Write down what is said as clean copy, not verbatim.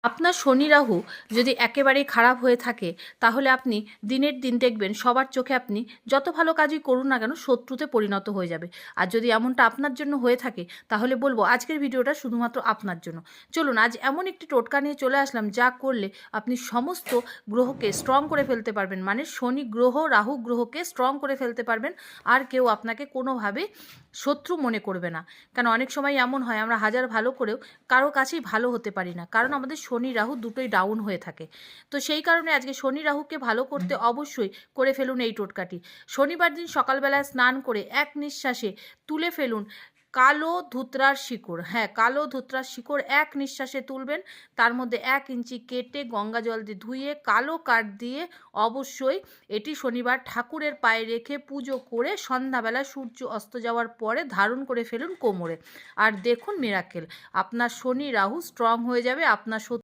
আপনার শনি রাহু যদি একেবারেই খারাপ হয়ে থাকে তাহলে আপনি দিনের দিন দেখবেন সবার চোখে আপনি যত ভালো কাজই করুন না কেন শত্রুতে পরিণত হয়ে যাবে। আর যদি এমনটা আপনার জন্য হয়ে থাকে তাহলে বলবো আজকের ভিডিওটা শুধুমাত্র আপনার জন্য। চলুন আজ এমন একটি টোটকা নিয়ে চলে আসলাম যা করলে আপনি সমস্ত গ্রহকে স্ট্রং করে ফেলতে পারবেন, মানে শনি গ্রহ রাহু গ্রহকে স্ট্রং করে ফেলতে পারবেন। আর কেউ আপনাকে কোনোভাবে শত্রু মনে করবে না। কেন অনেক সময় এমন হয় আমরা হাজার ভালো করেও কারো কাছেই ভালো হতে পারি না, কারণ আমাদের শনি রাহু দুটোই ডাউন হয়ে থাকে। তো সেই কারণে আজকে শনি রাহুকে ভালো করতে অবশ্যই করে ফেলুন এই টোটকাটি। শনিবার দিন সকালবেলায় স্নান করে এক নিঃশ্বাসে তুলে ফেলুন কালো ধুতরার শিকড়। হ্যাঁ, কালো ধুতরার শিকড় এক নিঃশ্বাসে তুলবেন। তার মধ্যে 1 ইঞ্চি কেটে গঙ্গা জল দিয়ে ধুয়ে কালো কাঠ দিয়ে অবশ্যই এটি শনিবার ঠাকুরের পায়ে রেখে পুজো করে সন্ধ্যাবেলা সূর্য অস্ত যাওয়ার পরে ধারণ করে ফেলুন কোমরে। আর দেখুন মিরাকেল, আপনার শনি রাহু স্ট্রং হয়ে যাবে, আপনার